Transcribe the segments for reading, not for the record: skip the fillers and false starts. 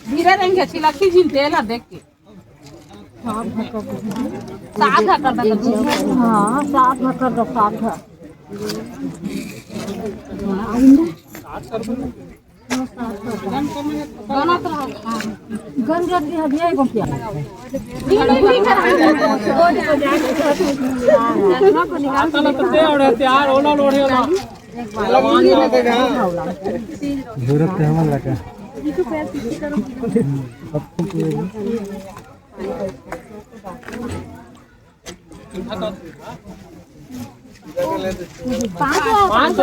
धीरे रहेंगे चिलखी झीलते ला देख के साथ कर दे हां साथ कर दो साथ गाना तो गन जल्दी हदिया को क्या तैयार ओला लोड़े जरूरत है हमारा क्या पाँच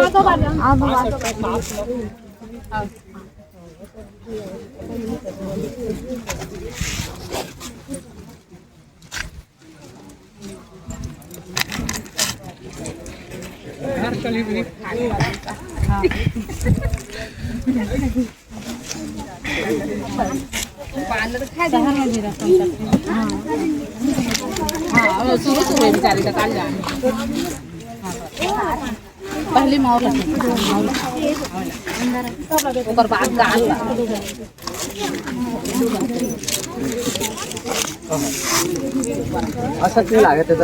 घर चली गई पार्लर खा दे हां शुरू से बेचारी का काल जाने पहली मौल अंदर ऊपर बात गाल अच्छा क्यों लागे थे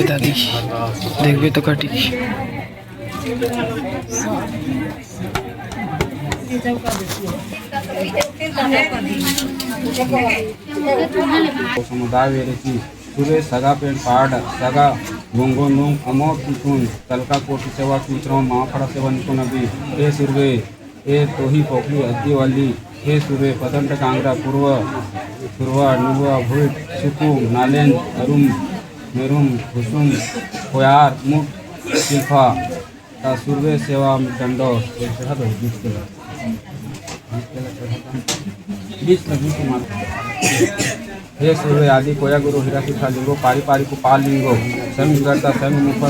दादी देख भी तो काटी समुदाय वेरेची सूर्य सगा पेड़ पाड़ सगा गोंगो नुंग अमो किकुन तलका कोटि सेवा किंत्रो माफड़ा सेवा निकुन अभी हे सूर्य हे तोही पोखली अद्दी वाली हे सूर्य पदंड कांगरा पूर्व पूर्वा नुवा भूट सुकुम नालेन अरुम मेरुम कुसुम कोयार मुख शिल्पा ता सूर्य सेवा दंडो हे सूर्य आदि कोया गुरु हीरा शिखा लिंगो पारी पारी को पाल लिंगो स्वयं करता स्वयं मुख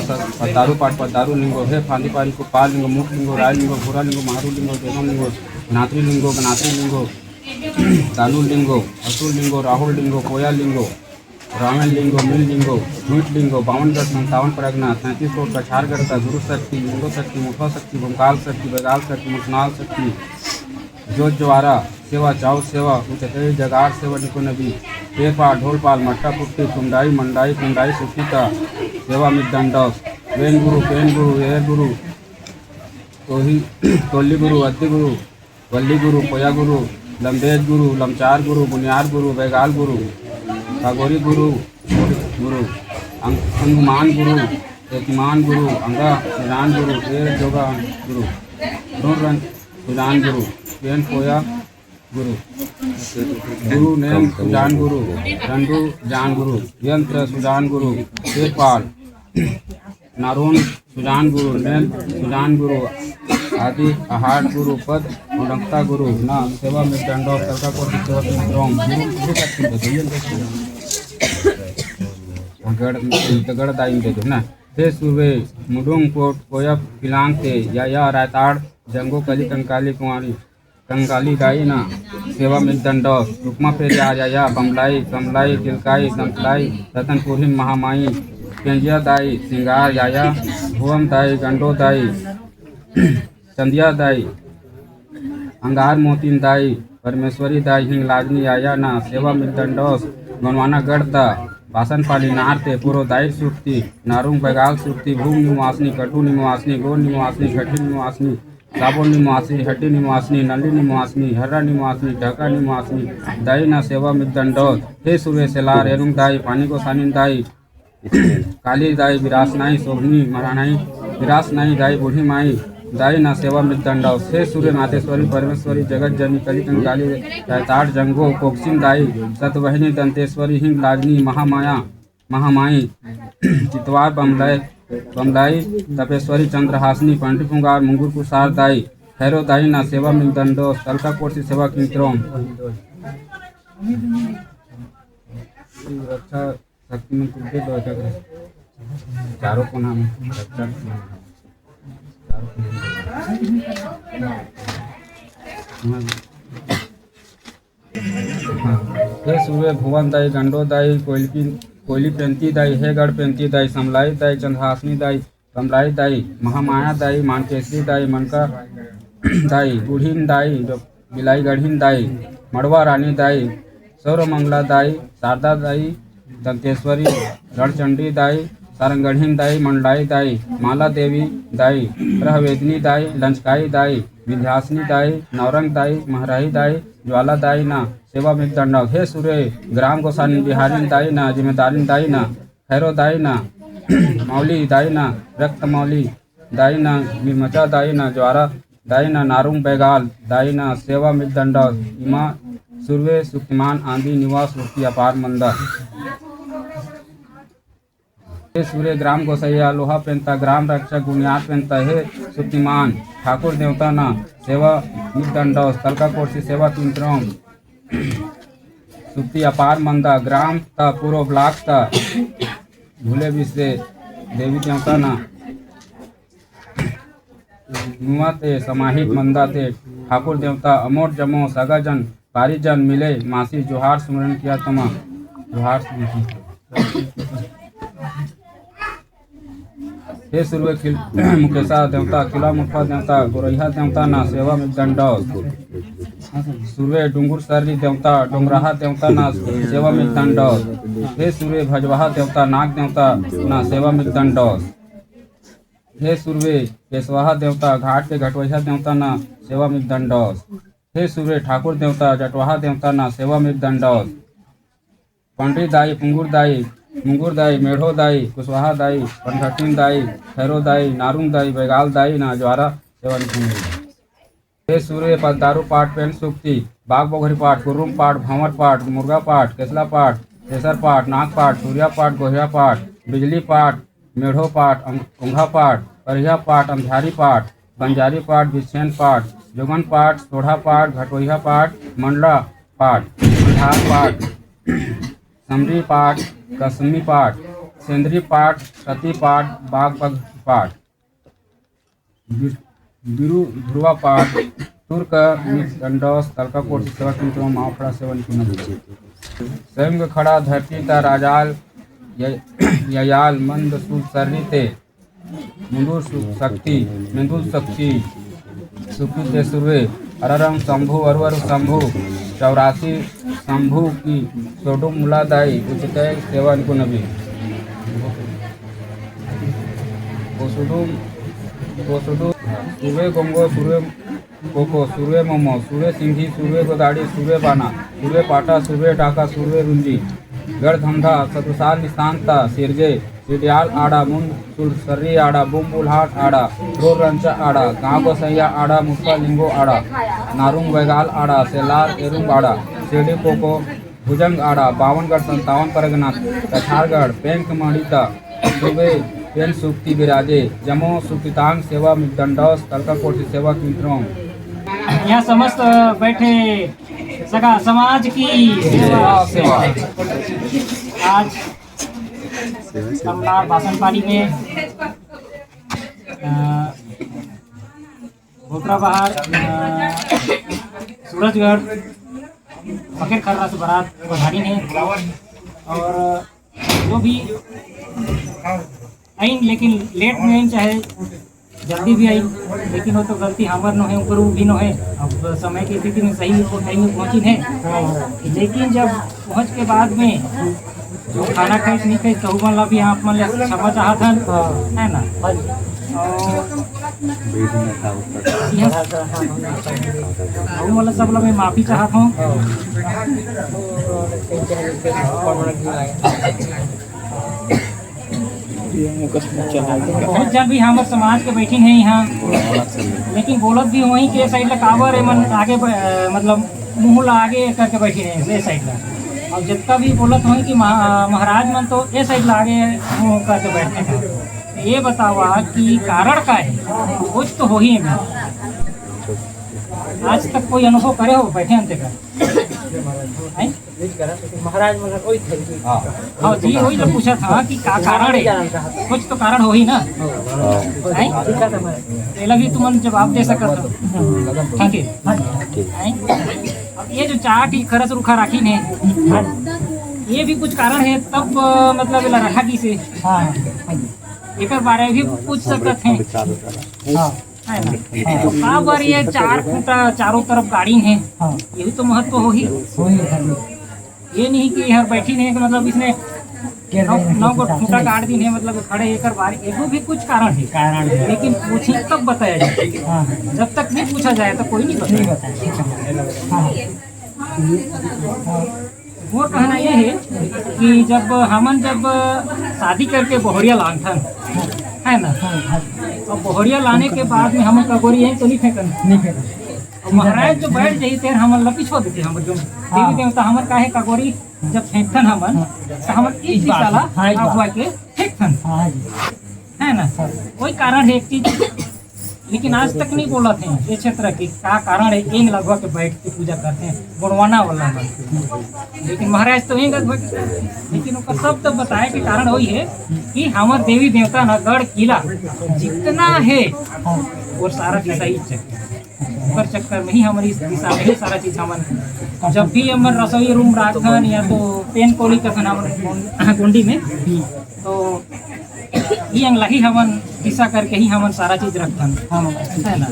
दारू पाट पर दारू लिंगो हे फांदी पारी को पाल लिंगो मुख लिंगो राय लिंगो भूरा लिंगो मारू लिंगो देवम लिंगो नात्री लिंगो गनात्री लिंगो दानू लिंगो असुर लिंगो राहुल लिंगो कोया लिंगो रावण लिंगो मिल लिंगो झूठ लिंगो 52 57 परगना 37 कोट कछार करता गुरु शक्ति लिंगो शक्ति मुठा शक्ति बंगाल शक्ति बेगाल शक्ति मुठनाल शक्ति जोत ज्वारा सेवा चाउ सेवा उचते जगार सेवा निको नबी पेपा ढोलपाल मट्टा पुट्टी कुंडाई मंडाई कुंडाई सुखिता सेवा मिदंडस वेन गुरु पेन गुरु एर गुरु तोही तोली गुरु अद्दी गुरु वल्ली गुरु पोया गुरु लंबेज गुरु लमचार गुरु बुनियाद गुरु बेगाल गुरु सागोरी गुरु गुरु अंगमान गुरु एकमान गुरु अंगा निरान गुरु एर जोगा गुरु रोन सुजान गुरु पेन पोया गुरु गुरु नेम सुजान गुरु रंडू जान गुरु यंत्र सुजान गुरु पेपाल नारोन सुजान गुरु नेम सुजान गुरु आदि आहार गुरु पद उडंकता गुरु ना सेवा में दंडो सरका को सेवा में रोम गुरु का गड़ दाइन दे ना हे सुबे मुडुंग कोट कोयप पिलांग ते या रायताड़ जंगो कली कंकाली कुंवारी कंकाली गाई ना सेवा में दंडो रुकमा पे या बमलाई कमलाई तिलकाई दंतलाई रतनपुरी महामाई पेंजिया दाई सिंगार याया भुवम दाई गंडो दाई चंदिया दाई अंगार मोतीन दाई परमेश्वरी दाई हिंगलाजनी आया ना सेवा में दंडोस गणवाना गढ़ता भाषण पाली नारते पूर्व दाई सुक्ति नारुंग बैगाल सुक्ति भूम निवासनी कटु निवासनी गोल निवासनी घटी निवासनी साबुन निवासनी हड्डी निवासनी नली निवासनी हर्रा निवासनी ढका निवासनी दाई ना सेवा में दंडोस हे सुबह सेलार एरुंग दाई पानी को सानिन दाई काली दाई विरास नाई शोभनी महारानाई विरास नाई दाई बूढ़ी माई दाई ना सेवा में दंडव हे सूर्य मातेश्वरी परमेश्वरी जगत जनी कली कंकाली रायताड़ जंगो कोक्सिन दाई सतवहिनी दंतेश्वरी हिंग लाजनी महामाया महामाई चितवार बमलाई तपेश्वरी चंद्रहासनी पंडित पुंगार मुंगुर कुसार दाई खैरो दाई ना सेवा में दंडो तलका कोट सेवा किंत्रोम रक्षा शक्ति में तुझे दो चारों को नाम रक्षा चारों को हे सूर्य भुवन दाई गंडो दाई कोयली पेंती दाई हे गढ़ पेंती दाई समलाई दाई चंद्रहासनी दाई कमलाई दाई महामाया दाई मानकेश्वरी दाई मनका दाई बूढ़ीन दाई बिलाई गढ़ीन दाई मड़वा रानी दाई सौरमंगला दाई शारदा दाई दंतेश्वरी रणचंडी दाई सारंगढ़ीन दाई मंडलाई दाई माला देवी दाई रहवेदनी दाई लंचकाई दाई विंध्यासनी दाई नवरंग दाई महराही दाई ज्वाला दाई ना सेवा में दंडक हे सूर्य ग्राम गोसानी बिहारी दाई ना जिम्मेदारी दाई ना खैरो दाई ना मौली दाई ना रक्त मौली दाई ना निर्मचा दाई ना ज्वारा दाई ना नारुंग बैगाल दाई ना सेवा में दंडक इमा सूर्य सुक्तिमान आंधी निवास रूपी अपार मंदा हे सूर्य ग्राम गोसैया लोहा पेंता ग्राम रक्षक बुनियाद पेंता हे सुक्तिमान ठाकुर देवता ना सेवा दंडौस तलका कोर्सी सेवा तिंत्रम सुक्ति अपार मंदा ग्राम ता पूर्व ब्लॉक ता भूले विश्रे देवी देवता ना नुआ ते समाहित मंदा ते ठाकुर देवता अमोट जमो सगाजन पारिजन मिले मासी जोहार सुमरन किया तमा जोहार हे सूर्य मुकेशा देवता किला मुठा देवता गोरैया देवता ना सेवा में दंडौस सूर्य डुंगुर सरी देवता डोंगराहा देवता ना सेवा में दंडौस हे सूर्य भजवाहा देवता नाग देवता ना सेवा में दंडौस हे सूर्य केशवाहा देवता घाट के घटवैया देवता ना सेवा में दंडौस हे सूर्य ठाकुर देवता जटवाहा देवता ना सेवा में दंडौस पंडित दाई पुंगुर दाई मुंगुर दाई मेढ़ो दाई कुशवाहा दाई पंडठीन दाई खैरो दाई नारुंग दाई बैगाल दाई ना ज्वारा सेवा निपुण हे सूर्य पदारू पाठ पेन सुक्ति बाग बोघरी पाठ कुरुम पाठ भंवर पाठ मुर्गा पाठ केसला पाठ केसर पाठ नाग पाठ सूर्या पाठ गोहिया पाठ बिजली पाठ मेढ़ो पाठ उंघा पाठ परिया पाठ अंधारी पाठ बंजारी पाठ विच्छेन पाठ जोगन पाठ सोढ़ा पाठ घटोहिया पाठ मंडला पाठ धार पाठ समरी पाठ कसमी पाठ सेंद्री पाठ सती पाठ बाग पग पाठ ध्रुवा पाठ तुर्क दंडौस तलका कोट सेवा किंतु माफड़ा सेवन स्वयं खड़ा धरती ता राजाल ययाल मंद सुसरी ते मुंदुर शक्ति मेंदुल शक्ति सुखी ते सूर्य अररंग शंभु अरवर शंभु 84 शंभु की सोडो मुलादाई उचित सेवा को नबी सूर्य गोंगो सूर्य कोको सूर्य मोमो सूर्य सिंघी सूर्य गोदाड़ी सूर्य बाना सूर्य पाटा सूर्य डाका सूर्य रुंजी गढ़ धंधा सतुसाल निशांता सिरजे सिडियाल आड़ा मुंड सुरसरी आड़ा बुम बुल्हाट आड़ा रोर रंचा आड़ा गाँव गोसैया आड़ा मुस्का लिंगो आड़ा नारुंग बैगाल आड़ा सेलार एरुंग आड़ा सिरडी कोको भुजंग आड़ा 52गढ़ 57 परगना कछारगढ़ बैंक मणिता सुबे पेन सुक्ति विराजे जमो सुक्तितांग सेवा दंडौस तलका कोठी सेवा किंत्रम यहाँ समस्त बैठे सगा समाज की सेवा आज कमला बासनपाड़ी में भोपरा बहार सूरजगढ़ फकीर खर्रा से बारात पधारी है और जो भी आई लेकिन लेट में आई चाहे जल्दी भी आई लेकिन वो तो गलती हमार न है ऊपर भी न है अब समय की स्थिति में सही टाइम में पहुँची है लेकिन जब पहुँच के बाद में जो खाना खाई नहीं खाई कहू मन ला भी आप मन क्षमा चाहत हन है ना और वाला सब लोग मैं माफ़ी चाहत हूँ बहुत जन भी हमारे समाज के बैठी हैं यहाँ लेकिन बोलत भी वहीं के साइड ला काबर मन आगे मतलब मुँह ला आगे करके बैठी हैं ये साइड ला और जितना भी बोलत हो कि महाराज मन तो ये साइड ला आगे मुँह करके बैठते हैं ये बतावा कि कारण का है कुछ तो हो ही है आज तक कोई अनुभव करे हो बैठे अंत का हैं? महाराज मतलब वही थे हाँ जी, वही तो पूछा था कि का कारण है, कुछ तो कारण हो ही ना, हैं? पहले भी तुमने जवाब दे सका था, ठीक है? हैं? अब ये जो चाट ही खरस रुखा राखी ने, ये भी कुछ कारण है, तब मतलब इला रखा की से एक बारे भी पूछ सकते हैं, है ना? तो का बार ये 4 खूंटा चारों तरफ गाड़ी है, ये भी तो महत्व हो ही। ये नहीं कि हर बैठी नहीं, मतलब इसने 9 खूंटा गाड़ दी है, मतलब खड़े एक बार, एगो भी कुछ कारण है, लेकिन पूछी तब बताया जाए, जब तक नहीं पूछा जाए तो कोई नहीं बताया। वो कहना ये है कि जब शादी करके बोहरिया लान है ना, और बोहरिया लाने के बाद में हम कगोरी यहीं तो नहीं फेंकन, और महाराज जो बैठ जाई तेर हमन लपी छोड़ देते, हमर जो देवी देवता हमर काहे कगोरी जब फेंकन हमन तो हमन एक दिशा ला अगवा के फेंकन, है ना? कोई कारण है एक चीज, लेकिन आज तक नहीं बोला थे ये क्षेत्र की क्या कारण है, एक लगवा के बैठ के पूजा करते हैं गुणवाना वाला में, लेकिन महाराज तो एक लेकिन उसका सब तो बताया कि कारण वही है कि हमारे देवी देवता न गढ़ किला जितना है वो सारा दिशा ही चक्कर चक्कर में ही हमारी इस दिशा में ही सारा चीज हमन, जब भी हमारे रसोई रूम राखन या तो पेन कोली कखन हमारे कुंडी में, तो ये अंगला ही हमन दिशा करके ही हमन सारा चीज रखन, है ना?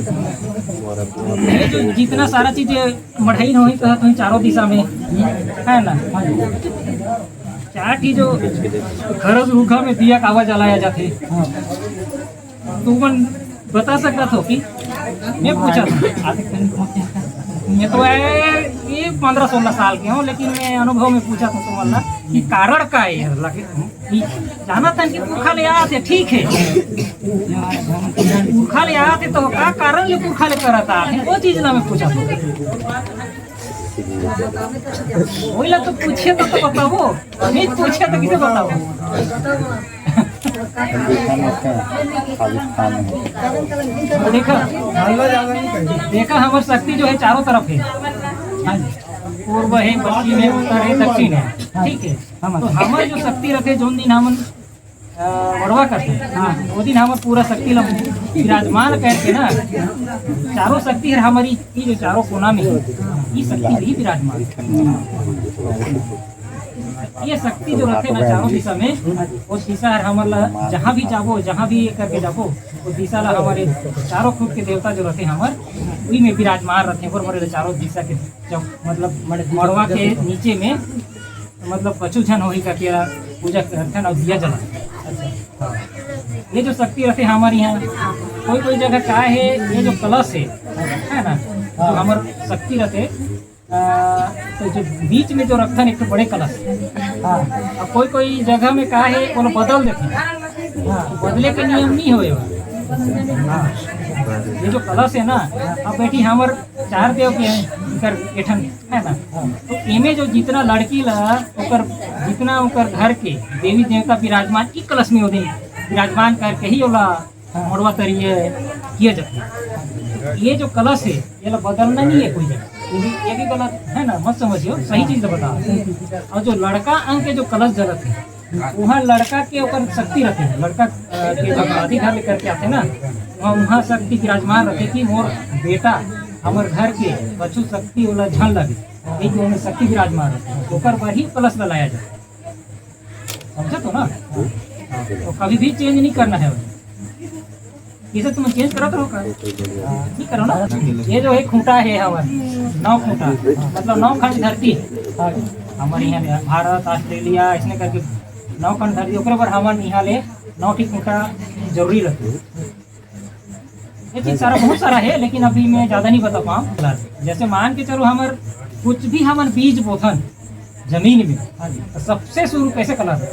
ये जो जितना सारा चीज मढ़ई हो ही कहत हो चारों दिशा में, है ना? चार ही जो खरस रूखा में दिया कावा जलाया जाते, तुमन बता सकता था कि मैं पूछा था, मैं तो ये 15-16 साल के हूँ, लेकिन मैं अनुभव में पूछा था तुम्हारा कि कारण का है लगे जाना था कि पुरखा ले आते, ठीक है पुरखा ले आते तो क्या कारण ले पुरखा ले कराता है, वो चीज ना मैं पूछा था, वही ला तो पूछे तो बताओ, नहीं पूछे तो किसे बताओ? देखा हमारी शक्ति जो है चारों तरफ है, पूर्व है, पश्चिम है, उत्तर है, दक्षिण है, ठीक है? तो हमारी जो शक्ति रखे जो दिन हम वड़वा करते हैं, वो दिन हमारे पूरा शक्ति विराजमान करके ना, चारों शक्ति है हमारी, ये जो चारों कोना में ये शक्ति ही विराजमान, ये शक्ति जो रखे ना चारों दिशा में, वो दिशा है हमारा, जहाँ भी जाबो, जहाँ भी करके जाबो, वो दिशा ला हमारे चारों खुद के देवता जो रहते हमारे वही में विराजमान रहते हैं, बड़े चारों दिशा के मतलब मड़वा के नीचे में, मतलब पशुझन हो ही करके पूजा करते हैं और दिया जला। अच्छा, ये जो शक्ति रहते हमारे यहाँ, कोई जगह क्या है, ये जो कलश है ना, जो हमारे शक्ति रहते, तो जो बीच में जो रखते एक तो बड़े कलश, और कोई जगह में क्या है वो बदल देते, बदले के नियम नहीं होए। ये जो कलश है ना, अब बेटी हमार 4 देव के एठन है ना, तो इमे जो जितना लड़की ला जितना घर के देवी देवता विराजमान की कलश में होते विराजमान करके ही ओला मोड़वा तरिए किया जाता है। ये जो कलश है ये बदलना नहीं है कोई जगह, ये भी गलत है ना, मत समझियो, सही चीज बताओ। और जो लड़का अंग के जो कलश जगत है वहाँ लड़का के ऊपर शक्ति रखे, लड़का के जब शादी घर लेकर के आते ना, वहाँ शक्ति विराजमान रखे कि मोर बेटा हमारे घर के बच्चों शक्ति वाला झन लगे, एक उनमें शक्ति विराजमान रखे, ऊपर पर ही कलश लगाया जाए, समझा तो ना? तो कभी भी चेंज नहीं करना है, इसे तुम चेंज करो तो नहीं करो ना। ये जो एक खूंटा है हमारे 9 खूंटा, मतलब 9 खंड धरती हमारे यहाँ, भारत ऑस्ट्रेलिया इसने करके 9 खंड धरती, ऊपर पर हमारे यहाँ ले 9 ठी खूंटा जरूरी रहती है। ये चीज सारा बहुत सारा है, लेकिन अभी मैं ज्यादा नहीं बता पाऊँ। जैसे मान के चलो हमारे कुछ भी हमारे बीज बोथन जमीन में, तो सबसे शुरू कैसे करना था?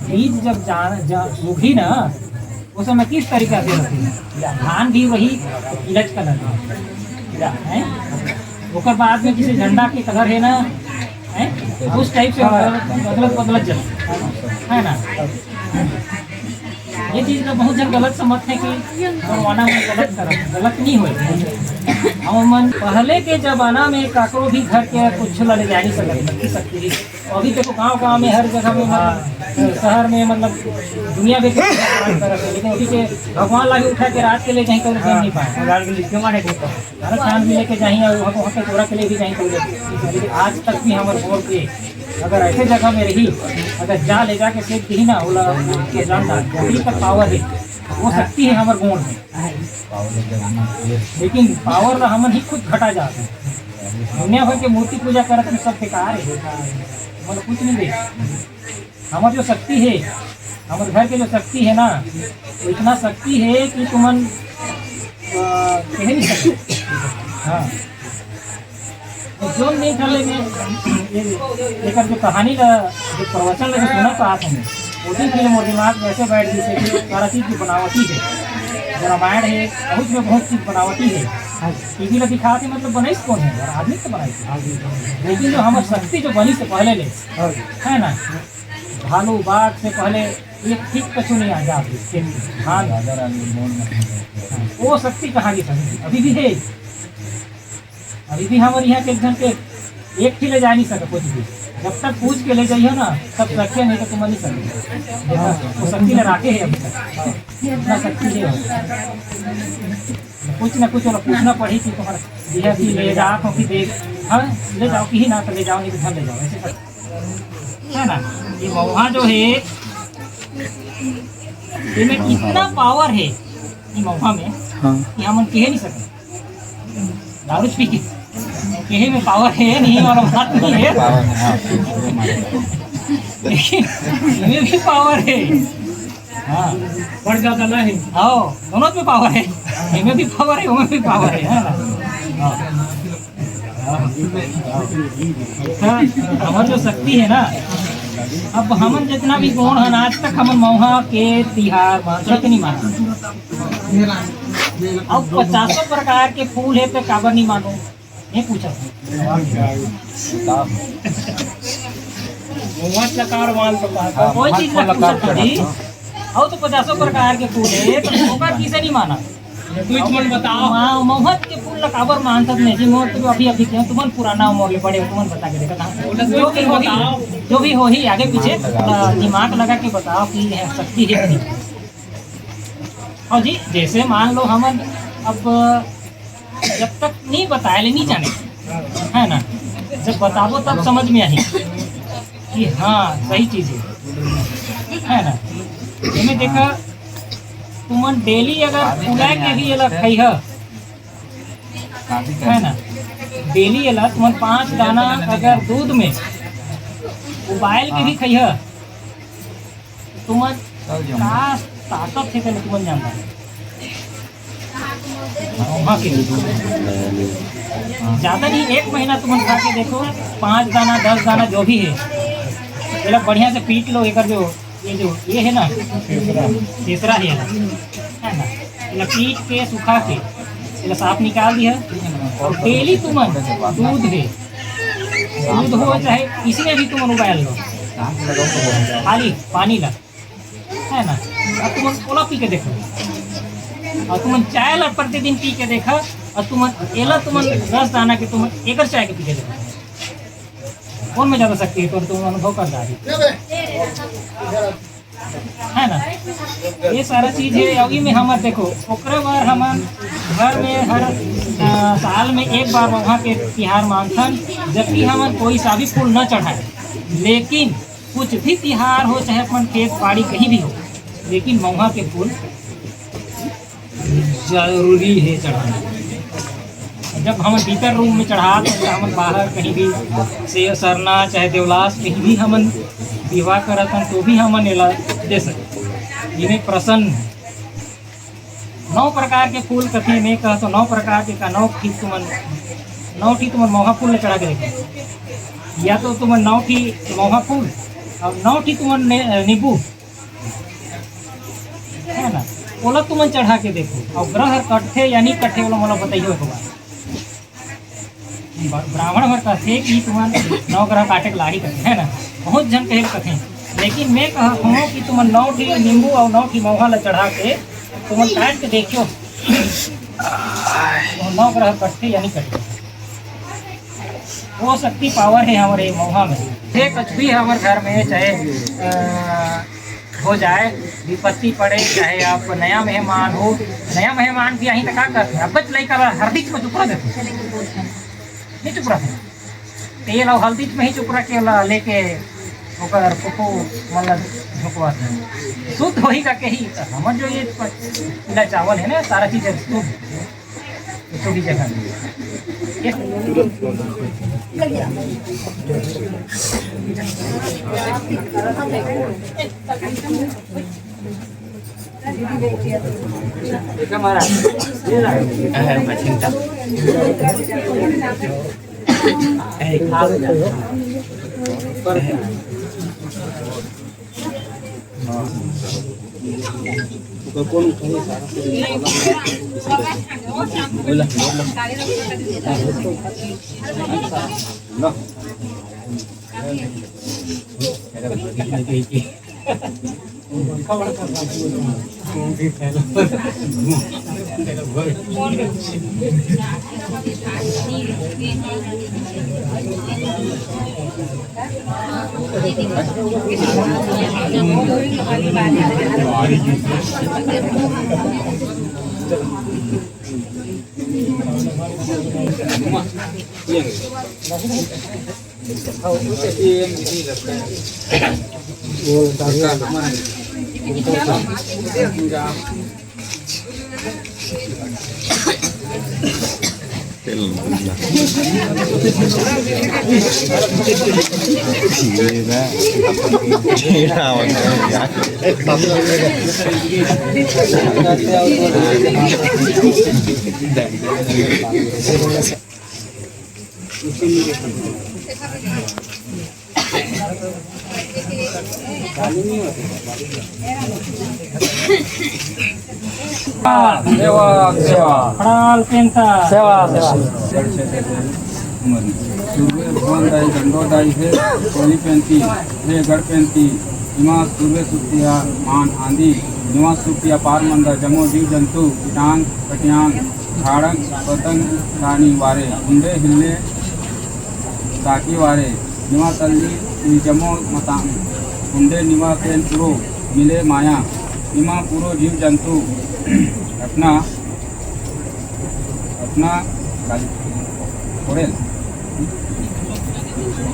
बीज जब उगी ना, उस समय किस तरीका से रहती है? धान भी वही इलज कलर है, उसके बाद में किसी झंडा के कलर है ना, है उस टाइप से बदलत जल है ना। ये चीज़ का बहुत जन गलत समझ है कि करवाना में गलत नहीं हुए। हम मन पहले के जमाना में काकरो भी घर के कुछ ले जा नहीं सकती। अभी देखो गांव में हर जगह में मतलब शहर में मतलब दुनिया भी लेकिन अभी के भगवान लागे उठा के रात के लिए जाए कभी नहीं पाए क्यों माने हर खान भी लेके जाइए वहाँ के तोरा के लिए भी जाए लेकिन आज तक भी हमारे बोल के अगर ऐसे जगह में रही अगर जा ले जाके सेक दी ना बोला के जानता वही तक पावर है वो शक्ति है हमारे गुण में। लेकिन पावर हमन ही खुद घटा जाते हैं। दुनिया भर के मूर्ति पूजा करते हैं सब बेकार है मतलब कुछ नहीं दे। हमारी जो शक्ति है हमारे घर के जो शक्ति है ना वो इतना शक्ति है कि तुमन कह नहीं सकते। हाँ जो नहीं कर लेंगे लेकर जो कहानी का जो प्रवचन लगे सुना तो आप हमें वो भी फिल्म और दिमाग में ऐसे बैठ गई कि सारा चीज़ की बनावटी है। जो रामायण है उसमें बहुत चीज़ बनावटी है। टीवी में दिखाते मतलब बनाई कौन है यार आदमी तो बनाई थी। लेकिन जो हमारी शक्ति जो बनी से पहले ले है ना भालू बाघ से पहले एक ठीक कछु नहीं आ जाती धान वो शक्ति कहाँ की शक्ति अभी भी है। अभी भी हमारे यहाँ के जन के एक ही ले जा नहीं सके कुछ भी जब तक पूछ के ले जाइए ना तब रखे नहीं तो तुम नहीं सकते। वो शक्ति ने राखे है अभी तक इतना शक्ति है कुछ ना कुछ पूछना पड़ी कि तुम्हारा दिया कि ले जाओ कि देख हाँ ले जाओ कि ही ना तो ले जाओ नहीं तो घर ले जाओ ऐसे है ना। ये महुआ जो है इनमें इतना पावर है ये महुआ में कि हम कह नहीं सकते। दारू पी के कहे में पावर है नहीं और बात नहीं है लेकिन इनमें भी पावर है। हाँ बढ़ जाता नहीं हाँ दोनों में पावर है इनमें भी पावर है उनमें भी पावर है ना। हमारी जो शक्ति है ना अब हमन जितना भी गुण है आज तक हमन महुआ के तिहार मानते नहीं मानते। अब 50 प्रकार के फूल है तो काबर नहीं मानो नहीं पूछा कोई चीज और तो 50 प्रकार के फूल है तो किसे नहीं माना बताओ मोहत के फूल काबर मानता नहीं जी मोर तो अभी क्यों तुमन पुराना मोर ले बड़े तुमन बता के देखा जो भी हो ही आगे पीछे दिमाग लगा के बताओ कि शक्ति है नहीं। और जी जैसे मान लो हम अब जब तक नहीं बताए ले नहीं जाने है ना जब बताओ तब समझ में आई कि हाँ सही चीज़ है ना। इन्हें देखा तुमन डेली अगर फुला के भी अलग खाई है ना डेली अलग तुमन 5 दाना अगर दूध में उबाल के भी खाई तुमन का ताकत है तो तुमन जानता है ज़्यादा नहीं 1 महीना तुम खा के देखो 5 दाना 10 दाना जो भी है ये लोग बढ़िया से पीट लो एक जो ये है ना तीसरा है ना ये पीट के सुखा के ये साफ निकाल दिया और डेली तुम दूध है दूध हो चाहे इसमें भी तुम उबाल लो खाली पानी ला है ना अब तुम ओला पी के देखो और तुम चाय ला प्रतिदिन पी के देखा और तुम एला तुम 10 दाना के तुम एक चाय के पी के देखो कौन में ज़्यादा शक्ति है तो तुम अनुभव कर जा रही है ना। ये सारा चीज़ है अभी में हम देखो ओकरे बार हम घर में हर साल में एक बार वहाँ के तिहार मानथन जबकि हम कोई सा भी फूल न चढ़ाए लेकिन कुछ भी तिहार हो चाहे अपन खेत बाड़ी कहीं भी हो लेकिन महुआ के फूल जरूरी है चढ़ाना। जब हम भीतर रूम में चढ़ाते हैं हम बाहर कहीं भी से सरना चाहे देवलास कहीं भी हम विवाह करते हैं तो भी हम दे सकते इन्हें प्रसन्न 9 प्रकार के फूल कथी में कह तो 9 प्रकार के का 9 ठी तुम महुआ फूल चढ़ा के देखो या तो तुम 9 ठी महुआ फूल और 9 ठी तुम नींबू है ना ओला तुम चढ़ा के देखो और ग्रह कट्ठे या नहीं कट्ठे वाला मतलब बताइए एक बार ब्राह्मण भर कहते कि तुम 9 ग्रह काटे के लाड़ी करते है ना बहुत जन कहे कथे लेकिन मैं कहत हूँ कि तुम 9 ठी नींबू और 9 ठी महुआ ला चढ़ा के तुम काट के देखियो 9 ग्रह कट्ठे यानी कट्ठे वो शक्ति पावर है हमारे महुआ में। ये कुछ भी हमारे घर में चाहे हो जाए, विपत्ति पड़े, चाहे आप नया मेहमान हो, नया मेहमान भी यहीं तक का करते हैं। अब बच लई कर हल्दी में चुपड़ा देते नहीं, चुपड़ा तेल और हल्दी में ही चुपड़ा के लेके ओकर फुफू मतलब झुकवाते हैं। शुद्ध हो ही का ही हमारे जो ये पीला चावल है ना, सारा चीज़ शुद्ध छोटी जगह सेवा सेवा हड़ाल पेंता सेवा सेवा सूर्य भगवानदाई दंडोदाई है कोली पेंती है गढ़ पेंती हिमा सूर्य सुतिया मान आंधी निवास सुतिया पार मंदा जमो जीव जंतु कीटांग कटियांग झाड़ंग पतंग रानी वारे उंडे हिल्ले ताकी वारे निवा तल्ली जमो मतांग उंडे निवा पेन पुरो मिले माया निमा पूरो जीव जंतु अपना अपना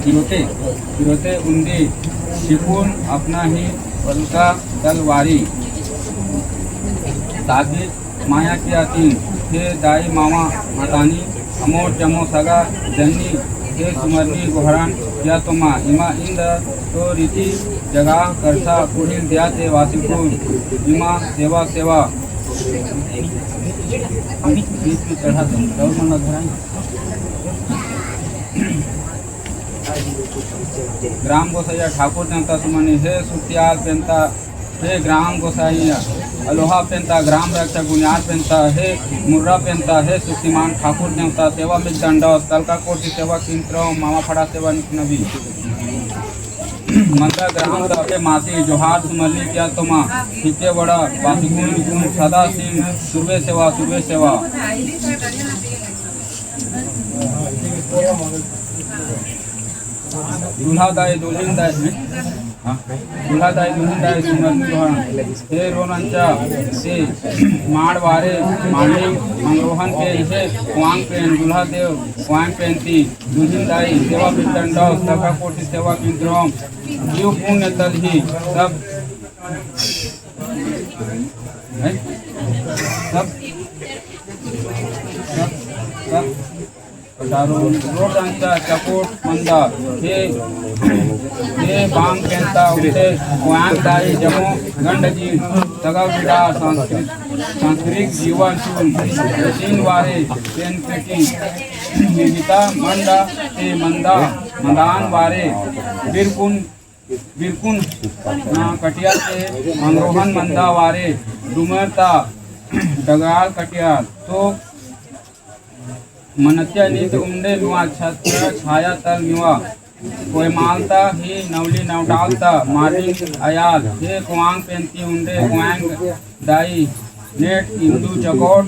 किरोते किरोते उंडे शिकून अपना ही पलका तलवारी ताकि माया की आती हे दाई मामा मतानी अमोर जमो सगा जन्नी हे सुमरनी गोहरान या तो माँ इमा इंद तो रीति जगह करसा पुढील द्या ते वासिकून इमा सेवा सेवा चढ़ा ग्राम गोसैया ठाकुर जनता सुमनी हे सुतियाल पेंता हे ग्राम गोसाइया अलोहा पेंता ग्राम रक्षक बुनियाद पेंता हे मुर्रा पेंता हे सुक्तिमान ठाकुर देवता सेवा मिल दंडा तलका कोटि सेवा किंत्र मामा फड़ा सेवा नबी मंदा ग्राम दे मासी जोहार सुमरली किया तो माँ ठीके बड़ा वासुकुन गुण सदा सिंह सुबह सेवा सुबह सेवा दुल्हादाई दुल्हिनदाई दुल्हादाई दुल्हिनदाई सुमरली जोहार हे रोनंचा से माड़वारे मांडी मंगरोहन के इसे कुआंग पेन दुल्हा देव कुआंग पेंती दुल्हिनदाई सेवा बिदंडा सका कोटि सेवा किंद्रोम जीव पुण्य तलही सब सब रोडांचा चकोट मंदा हे बांग पेंता उठे कुआंग दाई जमो गंडजी सगा बिडा सांस्कृतिक जीवन तीन वारे पेन पेटी निगिता मंदा ते मंदा मंदान वारे बिरकुन बिरकुन कटिया से मंगरोहन मंदा वारे डुमरता डगाल कटिया तो मनत्या नीत उमडे नुआ छत्र छाया तल निवा कोई मालता ही नवली नवडालता मालिक अयाल हे कुआंग पेंती उंडे कुआंग दाई नेट इंदू चकोट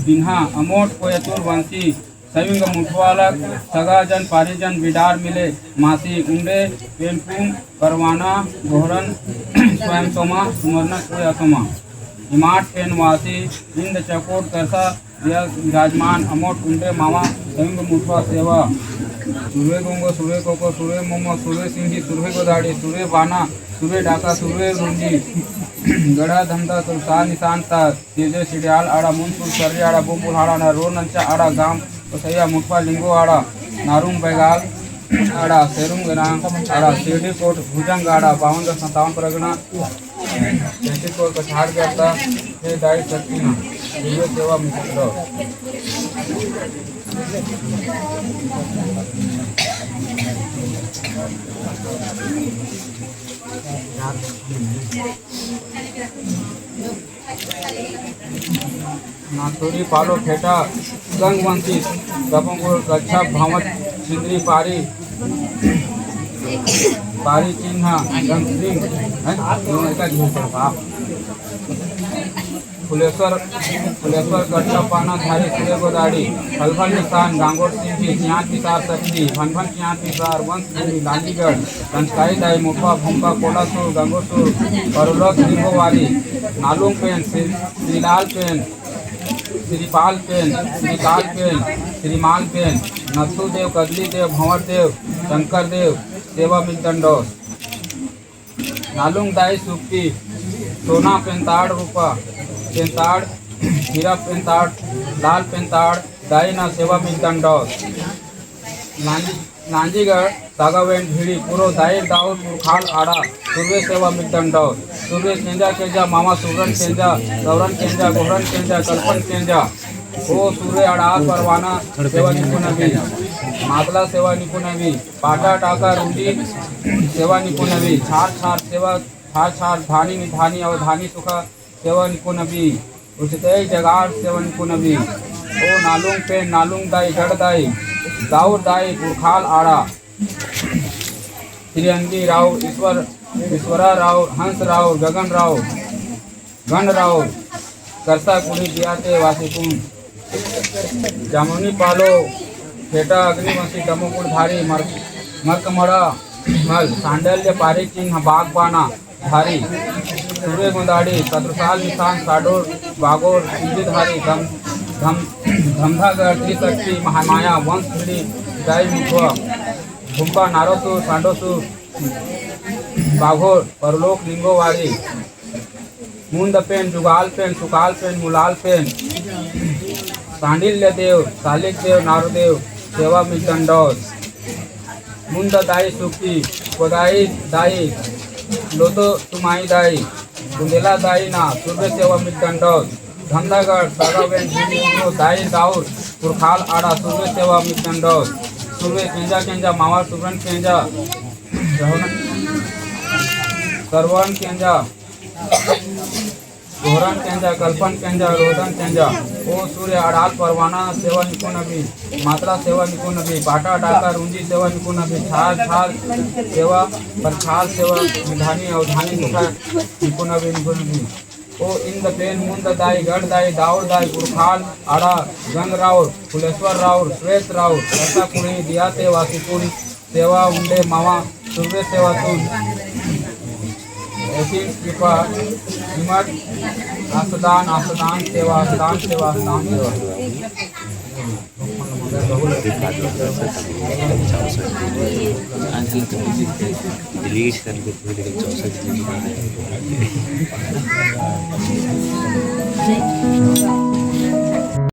बिन्हा अमोट कोयतुर वंशी सविंग मुठवालक सगाजन पारिजन बिडार मिले मासी उंडे पेंपुम परवाना गोहरन स्वयं सोमा सुमरना कोयसोमा हिमाट पेन वासी इंद चकोट करसा विराजमान अमोट उंडे मामा सविंग मुठवा सेवा सुरे गोंगो सुरे कोको सुरे मोमो सुरे सिंधी सुरे गोदाड़ी सुरे बाना सुरे डाका सुरे रुंजी गड़ा धंधा तुलसा निशांता तेजे सिडियाल आड़ा मुनसुर सर्री आड़ा बुम्बुल आड़ा ना रो नंचा आड़ा गाम सैया मुठवा लिंगो आड़ा नारुंग बैगाल आड़ा सेरुंग गनांग आड़ा सीडी कोट भुजंग आड़ा 5257 परगना 33 कोट कछाड़ करता हे दाई शक्ति ना ये सेवा मित्र नाथुरी पालो फेटा गंगवंशी गपंगुर गच्छा भावत सिंदरी पारी पारी चिन्ह गंगसिंह फुलेश्वर गट्टा पाना धारी सूर्य गोदाड़ी फलफल निशान गांगोर सिंह की चियात विसार शक्ति फनफन चियात विसार वंश लालीगढ़ कंचकाई दाई मुठवा भूमका कोलासुर गंगोसुर करुलक निगोवाली नालुंग पेन श्रीलाल पेन श्रीपाल पेन श्रीकाल पेन श्रीमाल पेन नथुदेव कदली देव भंवर देव शंकर देव सेवा मिदंडो नालुंग दाई सुक्ति सोना पेंताड़ रूपा पेंताड़ हीरा पेंताड़ लाल पेंताड़ दाई ना सेवा मिदंडो नांजीगढ़ सागावेंट भिड़ी पूरो दाई दाऊद पुरखाल आड़ा सूर्य सेवा मिदंडो सूर्य केंजा केंजा मामा सूरन केंजा गौरन केंजा गोहरन केंजा कल्पन केंजा ओ सूर्य अड़ाल परवाना सेवा निपुणवी मातला सेवा निपुणवी पाटा टाका रूडी सेवा निपुणवी छार छार सेवा छार छार धानी निधानी और धानी सुखा सेवा निपुणवी उचित जगार सेवा निपुणवी ओ नालुंग पे नालुंग दाई गढ़ दाई दाऊर दाई पुरखाल आड़ा श्रीअंगी राव ईश्वरा राव हंस राव गगन राव गण राव करसा कुड़ी दियाते वासिकुम जामुनी पालो फेटा अग्निवंशी दमोकुड़ धारी मरकमड़ा मल सांडल्य पारी चिन्ह बागबाना धारी सूर्य गुंदाड़ी सत्रसाल निशान साडोर बागोर सिंधुधारी धमधागढ़ त्रिशक्ति महामाया वंश भिड़ी दाई मुठवा भूमका नारोसुर सांडोसुर बाघोर परलोक लिंगोवाड़ी मुंद पेन जुगाल पेन सुकाल पेन मुलाल पेन सांडिल्य देव सालिक देव नारुदेव सेवा मिदंडोस मुंद दाई सुक्ति कोदाई दाई लोतो तुमाई दाई बुंदेला दाई ना सूर्य सेवा मिदंडोस धंधागढ़ सागावेन दाई दाऊर पुरखाल आड़ा सूर्य सेवा मिदंडोस सूर्य केंजा केंजा मावा सुब्रन केंजा सरवन केंजा गोहरन केंजा कल्पन केंजा रोदन केंजा ओ सूर्य अड़ाल परवाना सेवा निपुणवी मात्रा सेवा निपुणवी पाटा डाका रुंजी सेवा निपुणवी छाल छाल सेवा परछाल सेवा निधानी अवधानी मुखा निपुणवी ओ इंद पेन मुंद दाई गढ़ दाई दाऊर दाई पुरखाल आड़ा गंग राउर फुलेश्वर राउर श्वेत राउर ऐसा कुड़ी दियाते वासिकुड़ी सेवा उंडे मामा सूर्य सेवा तुम ऐसी कृपा हिम्मत आसदान आसदान सेवा आसदान सेवा आसदान सेवा